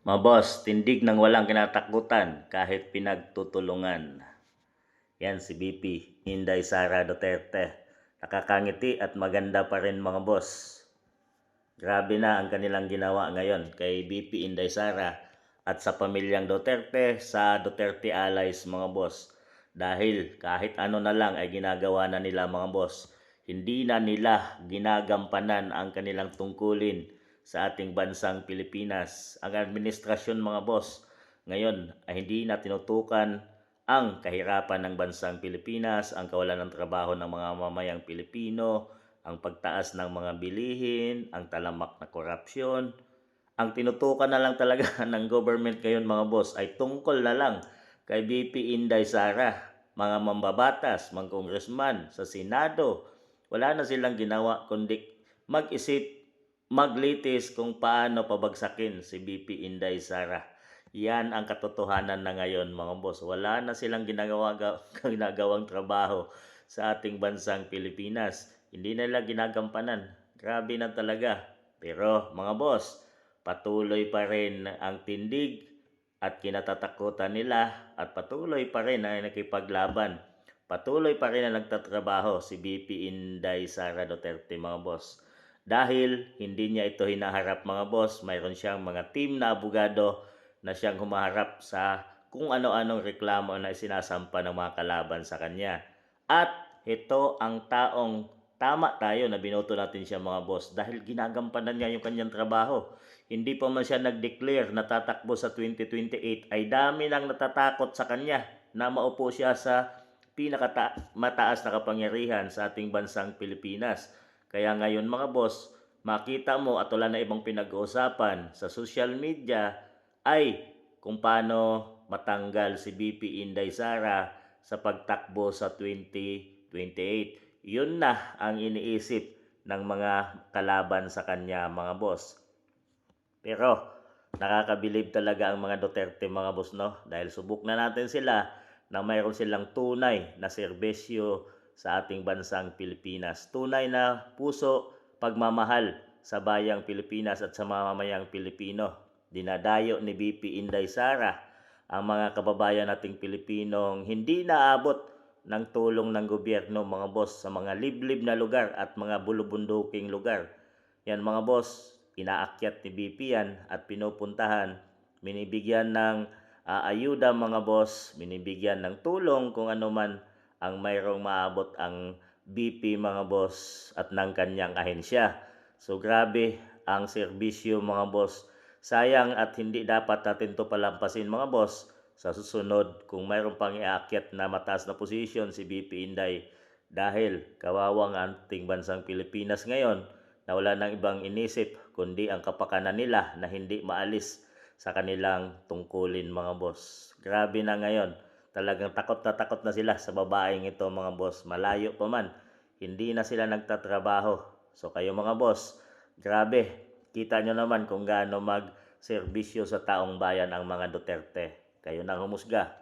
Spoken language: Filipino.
Mga boss, tindig ng walang kinatakutan kahit pinagtutulungan. Yan si BP, Inday Sara Duterte. Nakakangiti at maganda pa rin mga boss. Grabe na ang kanilang ginawa ngayon kay BP Inday Sara at sa pamilyang Duterte sa Duterte Allies mga boss. Dahil kahit ano na lang ay ginagawa na nila mga boss. Hindi na nila ginagampanan ang kanilang tungkulin sa ating bansang Pilipinas. Ang administrasyon mga boss ngayon ay hindi na tinutukan ang kahirapan ng bansang Pilipinas, ang kawalan ng trabaho ng mga mamayang Pilipino, ang pagtaas ng mga bilihin, ang talamak na korupsyon. Ang tinutukan na lang talaga ng government ngayon mga boss ay tungkol na lang kay BP Inday Sara, mga mambabatas, mga congressman sa Senado. Wala na silang ginawa kundi mag-isip, maglitis kung paano pabagsakin si BP Inday Sara. Yan ang katotohanan na ngayon mga boss. Wala na silang ginagawang trabaho sa ating bansang Pilipinas. Hindi nila ginagampanan. Grabe na talaga. Pero mga boss, patuloy pa rin ang tindig at kinatatakutan nila at patuloy pa rin ang nakipaglaban. Patuloy pa rin ang nagtatrabaho si BP Inday Sara Duterte mga boss. Dahil hindi niya ito hinaharap mga boss, mayroon siyang mga team na abogado na siyang humaharap sa kung ano-anong reklamo na sinasampa ng mga kalaban sa kanya. At ito ang taong tama tayo na binoto natin siya mga boss dahil ginagampanan niya yung kanyang trabaho. Hindi pa man siya nag-declare na tatakbo sa 2028 ay dami nang natatakot sa kanya na maupo siya sa mataas na kapangyarihan sa ating bansang Pilipinas. Kaya ngayon mga boss, makita mo at wala na ibang pinag-uusapan sa social media ay kung paano matanggal si BP Inday Sara sa pagtakbo sa 2028. Yun na ang iniisip ng mga kalaban sa kanya mga boss. Pero nakakabilib talaga ang mga Duterte mga boss no dahil subok na natin sila na mayroon silang tunay na serbisyo sa ating bansang Pilipinas. Tunay na puso, pagmamahal sa bayang Pilipinas at sa mamamayang Pilipino. Dinadayo ni BP Inday Sara ang mga kababayan nating Pilipinong hindi naabot ng tulong ng gobyerno mga boss sa mga liblib na lugar at mga bulubunduking lugar. Yan mga boss, inaakyat ni BP yan at pinupuntahan, binibigyan ng ayuda mga boss, binibigyan ng tulong kung ano man ang mayroong maabot ang BP mga boss at ng kanyang ahensya. So grabe ang serbisyo mga boss. Sayang at hindi dapat natin to palampasin mga boss sa susunod kung mayroon pang iakyat na mataas na posisyon si BP Inday dahil kawawang ating bansang Pilipinas ngayon na wala nang ibang inisip kundi ang kapakanan nila na hindi maalis sa kanilang tungkulin mga boss. Grabe na ngayon. Talagang takot na sila sa babaeng ito mga boss. Malayo pa man. Hindi na sila nagtatrabaho. So kayo mga boss, grabe. Kita nyo naman kung gaano mag-serbisyo sa taong bayan ang mga Duterte. Kayo na humusga.